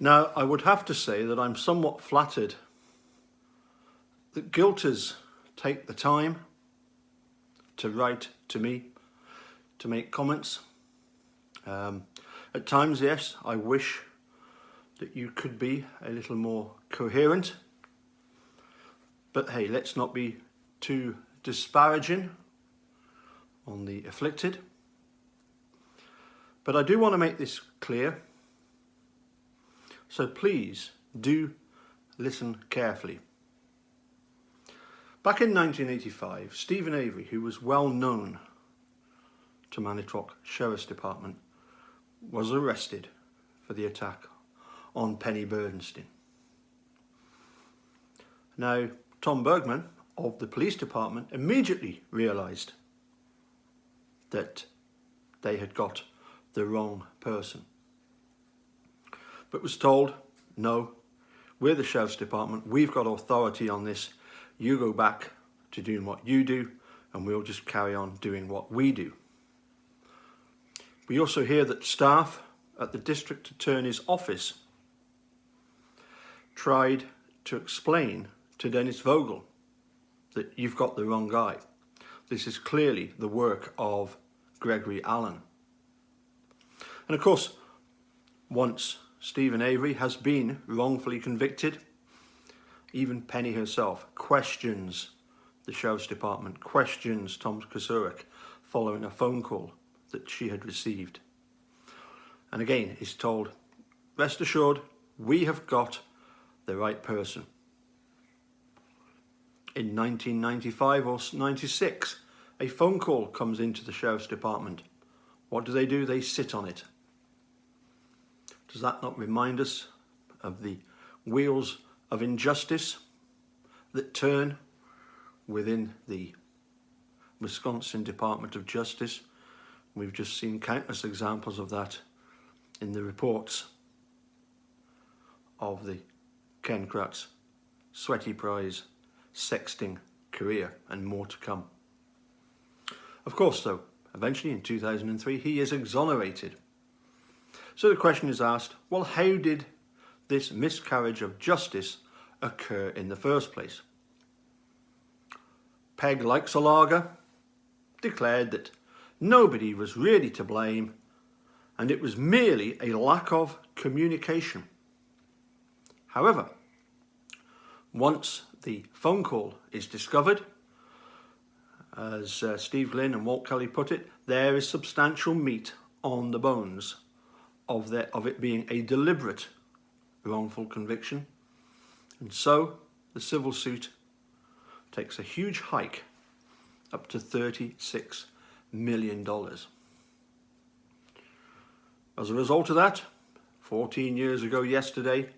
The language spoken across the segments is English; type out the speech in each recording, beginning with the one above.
Now, I would have to say that I'm somewhat flattered that guilters take the time to write to me, to make comments. At times, yes, I wish that you could be a little more coherent. But hey, let's not be too disparaging on the afflicted. But I do want to make this clear. So please do listen carefully. Back in 1985, Stephen Avery, who was well known to Manitowoc Sheriff's Department, was arrested for the attack on Penny Bernstein. Now, Tom Bergman of the police department immediately realised that they had got the wrong person, but was told, no, we're the Sheriff's Department, we've got authority on this, you go back to doing what you do and we'll just carry on doing what we do. We also hear that staff at the District Attorney's office tried to explain to Dennis Vogel that you've got the wrong guy. This is clearly the work of Gregory Allen. And of course, once Stephen Avery has been wrongfully convicted, even Penny herself questions the Sheriff's Department, questions Tom Kasurik following a phone call that she had received. And again is told, rest assured, we have got the right person. In 1995 or 96, a phone call comes into the Sheriff's Department. What do? They sit on it. Does that not remind us of the wheels of injustice that turn within the Wisconsin Department of Justice? We've just seen countless examples of that in the reports of the Ken Kratz Sweaty Prize sexting career, and more to come. Of course, though, eventually in 2003 he is exonerated. So the question is asked, well, how did this miscarriage of justice occur in the first place? Peg likes a lager, declared that nobody was really to blame and it was merely a lack of communication. However, once the phone call is discovered, as Steve Glynn and Walt Kelly put it, there is substantial meat on the bones of it being a deliberate wrongful conviction. And so the civil suit takes a huge hike up to $36 million. As a result of that, 14 years ago yesterday,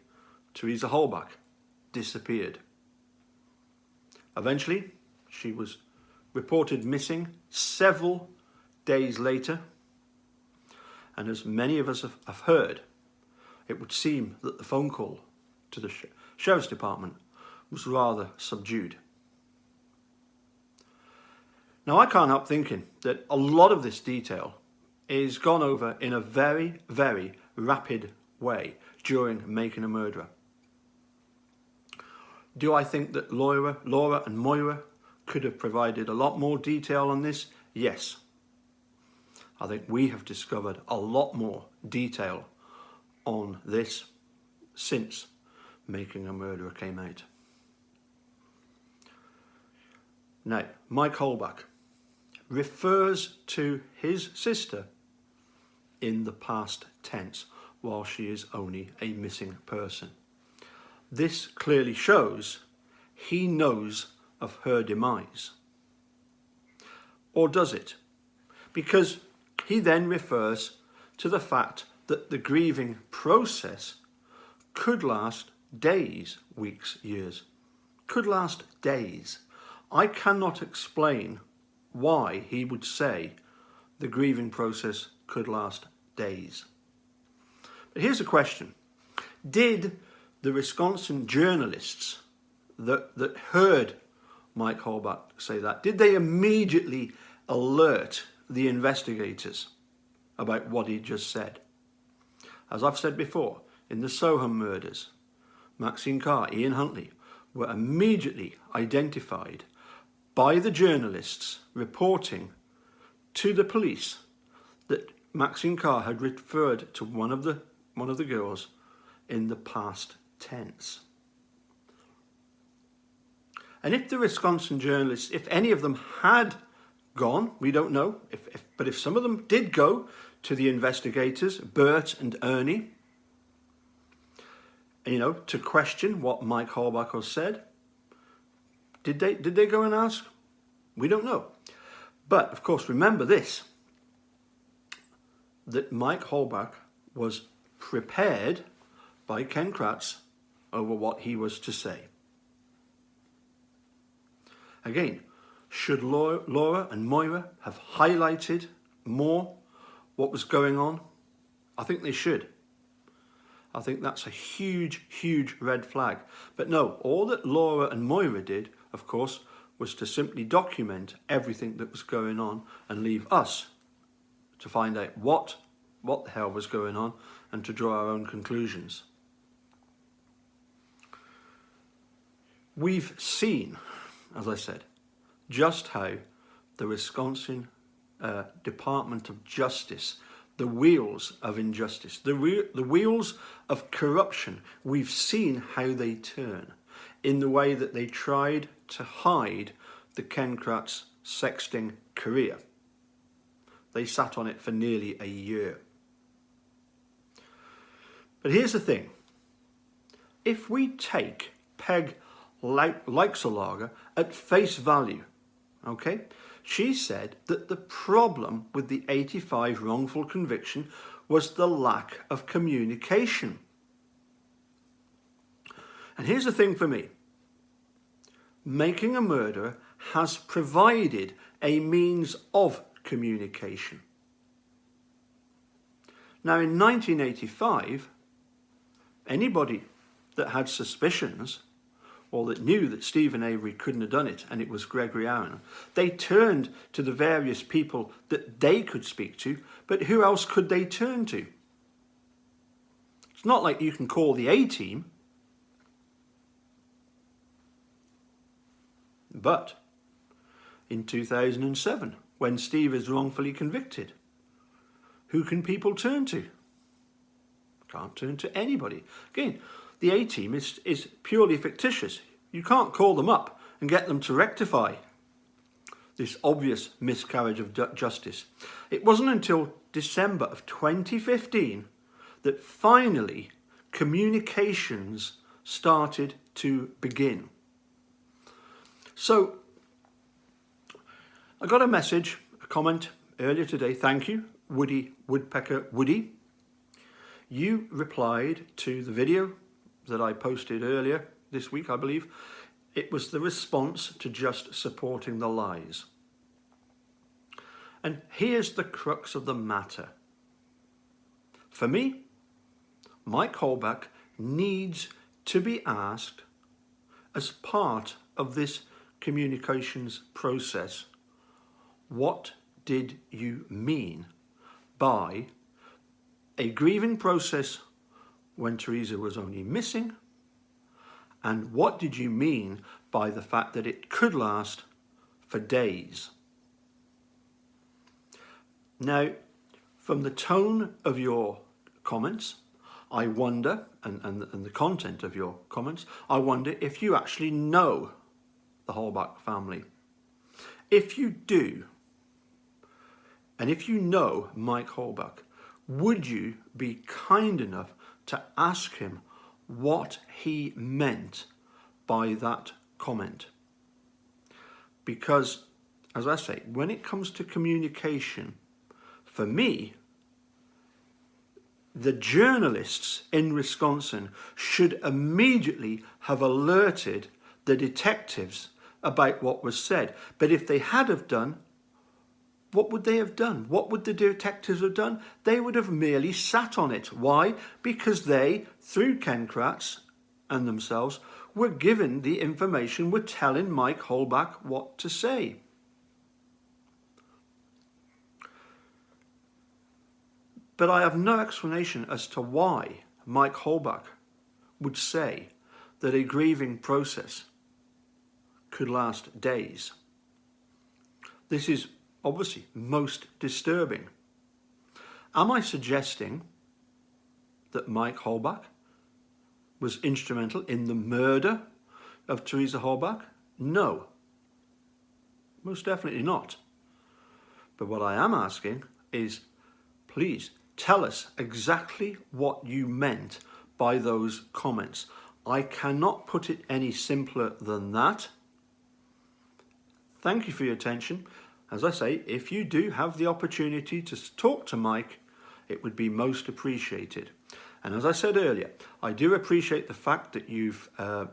Teresa Halbach disappeared. Eventually, she was reported missing several days later, and as many of us have heard, it would seem that the phone call to the Sheriff's Department was rather subdued. Now, I can't help thinking that a lot of this detail is gone over in a very, very rapid way during Making a Murderer. Do I think that Laura and Moira could have provided a lot more detail on this? Yes. I think we have discovered a lot more detail on this since Making a Murderer came out. Now, Mike Halbach refers to his sister in the past tense while she is only a missing person. This clearly shows he knows of her demise. Or does it? Because he then refers to the fact that the grieving process could last days, weeks, years. Could last days. I cannot explain why he would say the grieving process could last days. But here's a question. Did the Wisconsin journalists that heard Mike Halbach say that, did they immediately alert the investigators about what he just said? As I've said before, in the Soham murders, Maxine Carr, Ian Huntley, were immediately identified by the journalists reporting to the police that Maxine Carr had referred to one of the girls in the past tense. And if the Wisconsin journalists, if any of them had gone, we don't know, but if some of them did go to the investigators, Bert and Ernie, to question what Mike Halbach has said, did they go and ask? We don't know. But of course, remember this, that Mike Halbach was prepared by Ken Kratz over what he was to say. Again, should Laura and Moira have highlighted more what was going on? I think they should. I think that's a huge, huge red flag. But no, all that Laura and Moira did, of course, was to simply document everything that was going on and leave us to find out what the hell was going on and to draw our own conclusions. We've seen, as I said, just how the Wisconsin Department of Justice, the wheels of injustice, the wheels of corruption, we've seen how they turn in the way that they tried to hide the Ken Kratz sexting career. They sat on it for nearly a year. But here's the thing. If we take Peg Leixelager at face value, okay, she said that the problem with the 85 wrongful conviction was the lack of communication. And here's the thing for me. Making a Murderer has provided a means of communication. Now, in 1985, anybody that had suspicions or that knew that Stephen Avery couldn't have done it and it was Gregory Aaron, they turned to the various people that they could speak to, but who else could they turn to? It's not like you can call the A-team. But in 2007, when Steve is wrongfully convicted, who can people turn to? Can't turn to anybody. Again, the A-team is purely fictitious. You can't call them up and get them to rectify this obvious miscarriage of justice. It wasn't until December of 2015 that finally communications started to begin. So, I got a message, a comment earlier today. Thank you, Woody Woodpecker Woody. You replied to the video that I posted earlier this week, I believe. It was the response to just supporting the lies. And here's the crux of the matter. For me, Mike Halbach needs to be asked as part of this communications process, what did you mean by a grieving process when Teresa was only missing? And what did you mean by the fact that it could last for days? Now, from the tone of your comments, I wonder, and the content of your comments, I wonder if you actually know the Halbach family. If you do, and if you know Mike Halbach, would you be kind enough to ask him what he meant by that comment? Because, as I say, when it comes to communication, for me, the journalists in Wisconsin should immediately have alerted the detectives about what was said. But if they had have done, what would they have done? What would the detectives have done? They would have merely sat on it. Why? Because they, through Ken Kratz and themselves, were given the information, were telling Mike Halbach what to say. But I have no explanation as to why Mike Halbach would say that a grieving process could last days. This is obviously most disturbing. Am I suggesting that Mike Halbach was instrumental in the murder of Teresa Halbach? No, most definitely not. But what I am asking is, please tell us exactly what you meant by those comments. I cannot put it any simpler than that. Thank you for your attention. As I say, if you do have the opportunity to talk to Mike, it would be most appreciated. And as I said earlier, I do appreciate the fact that you've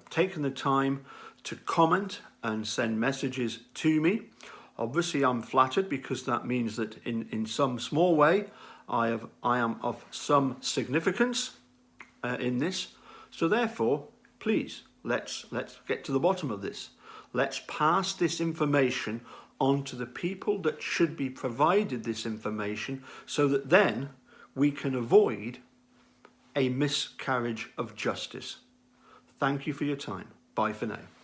taken the time to comment and send messages to me. Obviously, I'm flattered because that means that in some small way, I am of some significance in this. So therefore, please, let's get to the bottom of this. Let's pass this information on to the people that should be provided this information so that then we can avoid a miscarriage of justice. Thank you for your time. Bye for now.